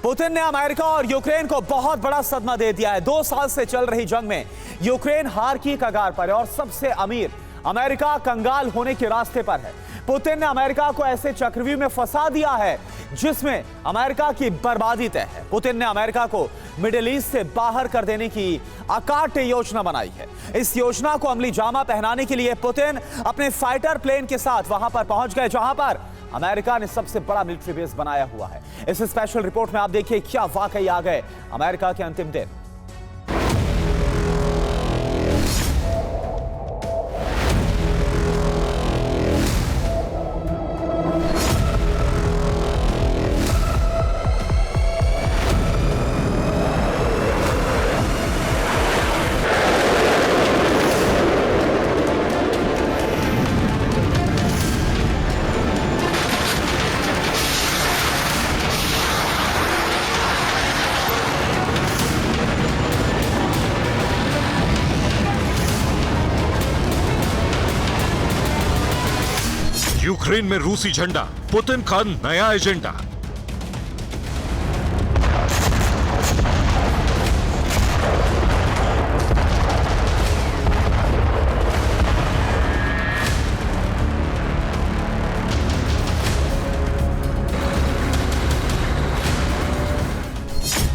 Putin ने America और Ukraine को बहुत बड़ा सदमा दे दिया है। 2 साल से चल रही जंग में यूक्रेन हार की कगार पर है और सबसे अमीर अमेरिका कंगाल होने के रास्ते पर है। पुतिन ने अमेरिका को ऐसे चक्रव्यूह में फंसा दिया है जिसमें अमेरिका की बर्बादी तय है। पुतिन ने अमेरिका को मिडिल ईस्ट से बाहर कर देने की अकाट्य योजना बनाई है। इस योजना को अमली जामा पहनाने के लिए पुतिन अपने फाइटर प्लेन के साथ वहां पर पहुंच गए जहां पर अमेरिका ने सबसे बड़ा मिलिट्री बेस बनाया हुआ है। इस स्पेशल रिपोर्ट में आप देखिए क्या वाकई आ गए अमेरिका के अंतिम दिन। यूक्रेन में रूसी झंडा, पुतिन का नया एजेंडा।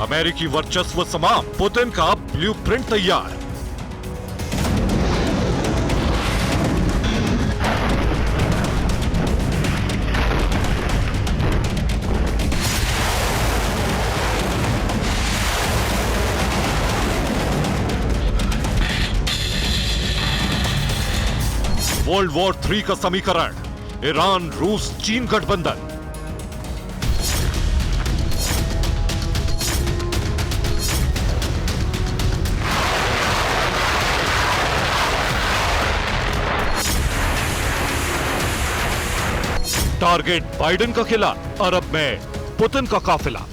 अमेरिकी वर्चस्व समाप्त, पुतिन का ब्लूप्रिंट तैयार। वर्ल्ड वॉर 3 का समीकरण, ईरान, रूस, चीन गठबंधन। टारगेट बाइडेन का किला, अरब में पुतिन का काफिला।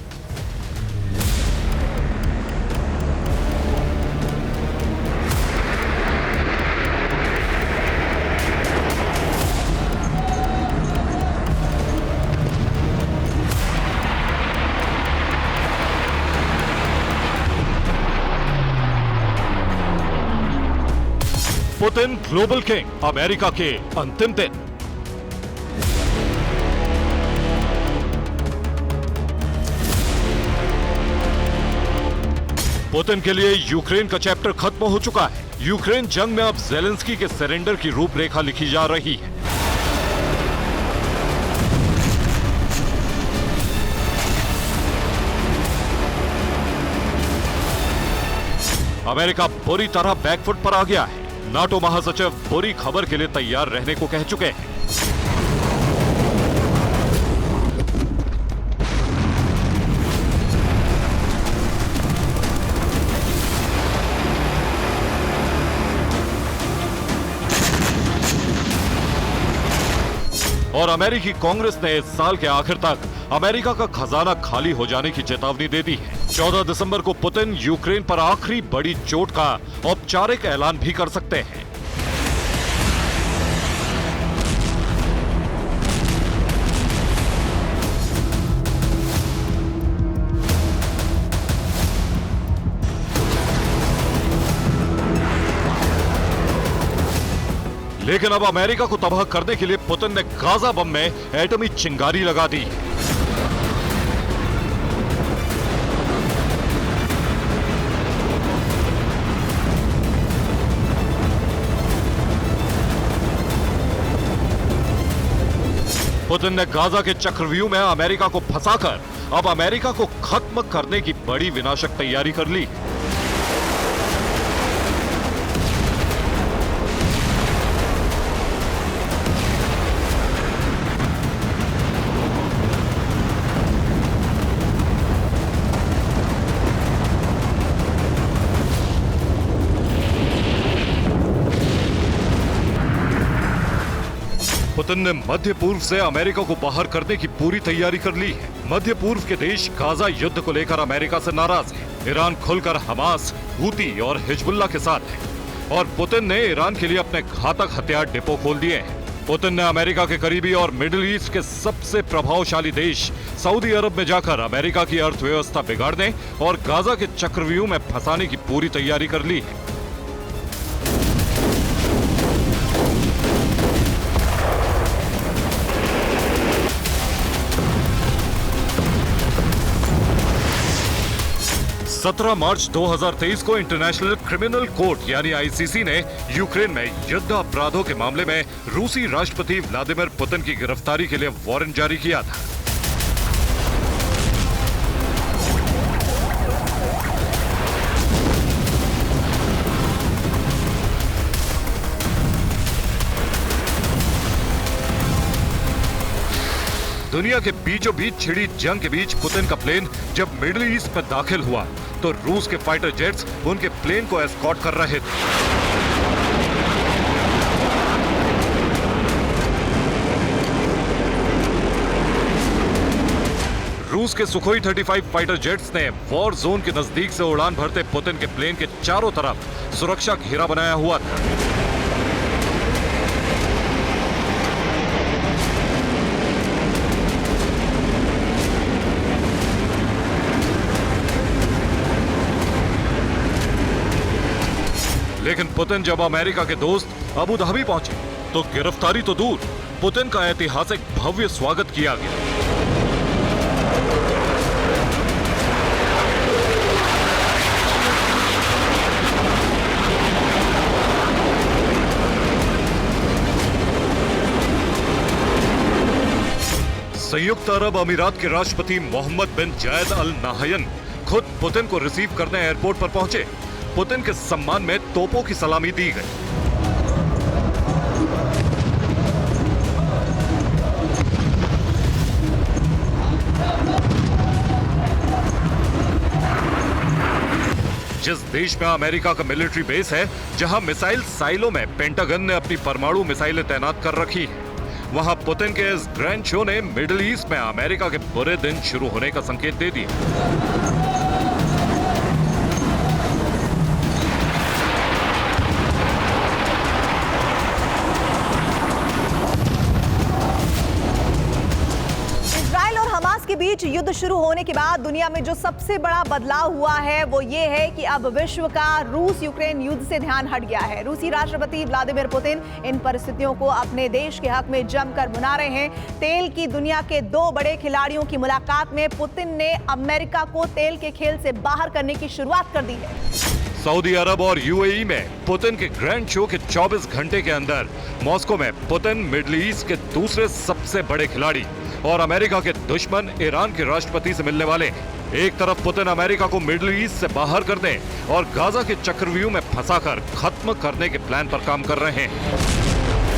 पुतिन ग्लोबल किंग, अमेरिका के अंतिम दिन। पुतिन के लिए यूक्रेन का चैप्टर खत्म हो चुका है। यूक्रेन जंग में अब ज़ेलेंस्की के सरेंडर की रूपरेखा लिखी जा रही है। अमेरिका बुरी तरह बैकफुट पर आ गया है। नाटो महासचिव बुरी खबर के लिए तैयार रहने को कह चुके हैं। और अमेरिकी कांग्रेस ने इस साल के आखिर तक अमेरिका का खजाना खाली हो जाने की चेतावनी दे दी है। 14 दिसंबर को पुतिन यूक्रेन पर आखिरी बड़ी चोट का औपचारिक ऐलान भी कर सकते हैं। लेकिन अब अमेरिका को तबाह करने के लिए पुतिन ने गाजा बम में एटमी चिंगारी लगा दी। पुतिन ने गाजा के चक्रव्यूह में अमेरिका को फंसाकर अब अमेरिका को खत्म करने की बड़ी विनाशक तैयारी कर ली। पुतिन ने मध्य पूर्व से अमेरिका को बाहर करने की पूरी तैयारी कर ली है। मध्य पूर्व के देश गाजा युद्ध को लेकर अमेरिका से नाराज है। ईरान खुलकर हमास, हूती और हिजबुल्लाह के साथ है और पुतिन ने ईरान के लिए अपने घातक हथियार डिपो खोल दिए हैं। पुतिन ने अमेरिका के करीबी और मिडिल ईस्ट के सबसे प्रभावशाली देश सऊदी अरब में जाकर अमेरिका की अर्थव्यवस्था बिगाड़ने और गाजा के चक्रव्यूह में फंसाने की पूरी तैयारी कर ली है। सत्रह मार्च 2023 को इंटरनेशनल क्रिमिनल कोर्ट यानी आईसीसी ने यूक्रेन में युद्ध अपराधों के मामले में रूसी राष्ट्रपति व्लादिमीर पुतिन की गिरफ्तारी के लिए वारंट जारी किया था। दुनिया के बीचों बीच छिड़ी जंग के बीच पुतिन का प्लेन जब मिडिल ईस्ट में दाखिल हुआ तो रूस के फाइटर जेट्स उनके प्लेन को एस्कॉर्ट कर रहे थे। रूस के सुखोई 35 फाइटर जेट्स ने वॉर जोन के नजदीक से उड़ान भरते पुतिन के प्लेन के चारों तरफ सुरक्षा घेरा बनाया हुआ था। लेकिन पुतिन जब अमेरिका के दोस्त अबू धाबी पहुंचे तो गिरफ्तारी तो दूर, पुतिन का ऐतिहासिक भव्य स्वागत किया गया। संयुक्त अरब अमीरात के राष्ट्रपति मोहम्मद बिन जायद अल नाहयन खुद पुतिन को रिसीव करने एयरपोर्ट पर पहुंचे। पुतिन के सम्मान में तोपों की सलामी दी गई। जिस देश में अमेरिका का मिलिट्री बेस है, जहां मिसाइल साइलों में पेंटागन ने अपनी परमाणु मिसाइलें तैनात कर रखी है, वहां पुतिन के इस ग्रैंड शो ने मिडिल ईस्ट में अमेरिका के बुरे दिन शुरू होने का संकेत दे दिया। के बीच युद्ध शुरू होने के बाद दुनिया में जो सबसे बड़ा बदलाव हुआ है वो ये है कि अब विश्व का रूस यूक्रेन युद्ध से ध्यान हट गया है। रूसी राष्ट्रपति व्लादिमीर पुतिन इन परिस्थितियों को अपने देश के हक में जमकर मना रहे हैं। तेल की दुनिया के दो बड़े खिलाड़ियों की मुलाकात में पुतिन ने अमेरिका को तेल के खेल से बाहर करने की शुरुआत कर दी है। सऊदी अरब और यूएई में पुतिन के ग्रैंड शो के 24 घंटे के अंदर मॉस्को में पुतिन मिडिल ईस्ट के दूसरे सबसे बड़े खिलाड़ी और अमेरिका के दुश्मन ईरान के राष्ट्रपति से मिलने वाले। एक तरफ पुतिन अमेरिका को मिडिल ईस्ट से बाहर करने और गाजा के चक्रव्यूह में फंसाकर खत्म करने के प्लान पर काम कर रहे हैं।